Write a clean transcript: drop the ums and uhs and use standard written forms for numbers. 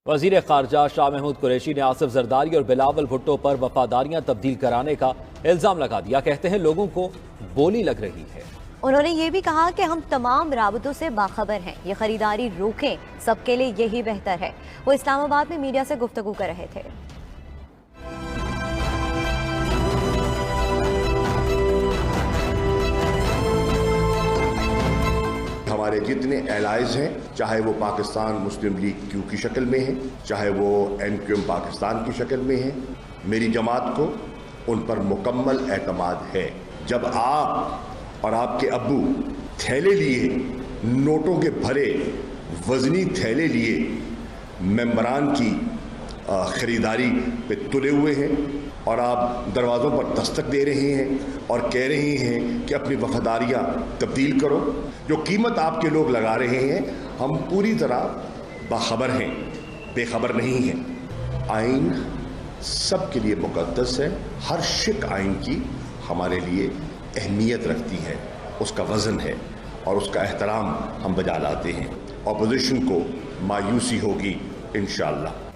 وزیر خارجہ شاہ محمود قریشی نے آصف زرداری اور بلاول بھٹو پر وفاداریاں تبدیل کرانے کا الزام لگا دیا۔ کہتے ہیں لوگوں کو بولی لگ رہی ہے۔ انہوں نے یہ بھی کہا کہ ہم تمام رابطوں سے باخبر ہیں، یہ خریداری روکیں، سب کے لیے یہی بہتر ہے۔ وہ اسلام آباد میں میڈیا سے گفتگو کر رہے تھے۔ ہمارے جتنے الائز ہیں، چاہے وہ پاکستان مسلم لیگ کیو کی شکل میں ہیں، چاہے وہ NQM پاکستان کی شکل میں ہیں، میری جماعت کو ان پر مکمل اعتماد ہے۔ جب آپ اور آپ کے ابو تھیلے لیے، نوٹوں کے بھرے وزنی تھیلے لیے ممبران کی خریداری پہ تلے ہوئے ہیں اور آپ دروازوں پر دستک دے رہے ہیں اور کہہ رہے ہیں کہ اپنی وفاداریاں تبدیل کرو، جو قیمت آپ کے لوگ لگا رہے ہیں ہم پوری طرح باخبر ہیں، بے خبر نہیں ہیں۔ آئین سب کے لیے مقدس ہے، ہر شق آئین کی ہمارے لیے اہمیت رکھتی ہے، اس کا وزن ہے اور اس کا احترام ہم بجا لاتے ہیں۔ اپوزیشن کو مایوسی ہوگی انشاءاللہ۔